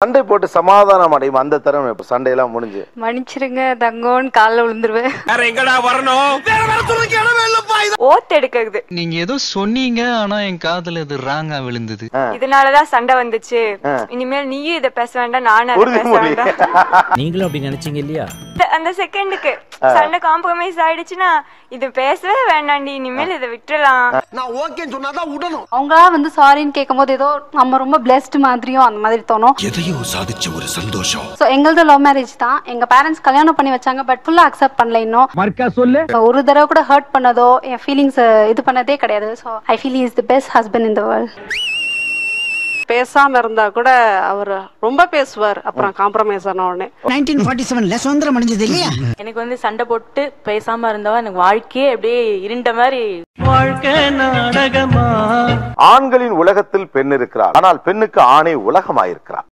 சண்டை போட்டு சமாதானம் அடையும் அந்த தரம் இப்ப சண்டையெல்லாம் முடிஞ்சு மன்னிச்சிருங்க தங்கோன்னு காலில் விழுந்துருவேன். ஓத்து எடுக்கிறது. நீங்க ஏதோ சொன்னீங்க ஆனா என் காதுல இது ராங்கா விழுந்தது. இதனாலதான் சண்டை வந்துச்சு. இனிமேல் நீயும் இதை பேச வேண்டாம், நானும் அதை பேச வேண்டாம். நீங்களும் அப்படி நினைச்சீங்க இல்லையா? அந்த செகண்டுக்கு சண்டை காம்ப்ரமைஸ் ஆயிடுச்சுன்னா இது பேசவே வேண்டாண்டி, இனிமேல் இதை விட்டுறலாம். நான் ஓகேன்னு சொன்னாதான் விடணும். அவங்களா வந்து சாரின்னு கேட்கும்போது ஏதோ நம்ம ரொம்ப பிளெஸ்ட் மாதிரியும் அந்த மாதிரி தோணும். எதையோ சாதிச்ச ஒரு சந்தோஷம். சோ எங்களது லவ் மேரேஜ் தான். எங்க பேரண்ட்ஸ் கல்யாணம் பண்ணி வச்சாங்க, பட் ஃபுல்லா அக்செப்ட் பண்ணல. இன்னும் ஒரு தடவை கூட ஹர்ட் பண்ணதோ என் ஃபீலிங்ஸ் இது பண்ணதே கிடையாது. So I feel is the best husband in the world. பேசாம இருந்தா கூட அவர் ரொம்ப பேசுவார். அப்புறம் காம்ப்ரமைஸ் ஆன உடனே 1947 சுதந்திரம் அடைஞ்சது இல்லையா? எனக்கு வந்து சண்டை போட்டு பேசாம இருந்தவா எனக்கு வாழ்க்கையே அப்படியே இருண்ட மாதிரி. வாழ்க்கை நாடகமா? ஆண்களின் உலகத்தில் பெண் இருக்கிறார், ஆனால் பெண்ணுக்கு ஆணை உலகமாயிருக்கிறார்.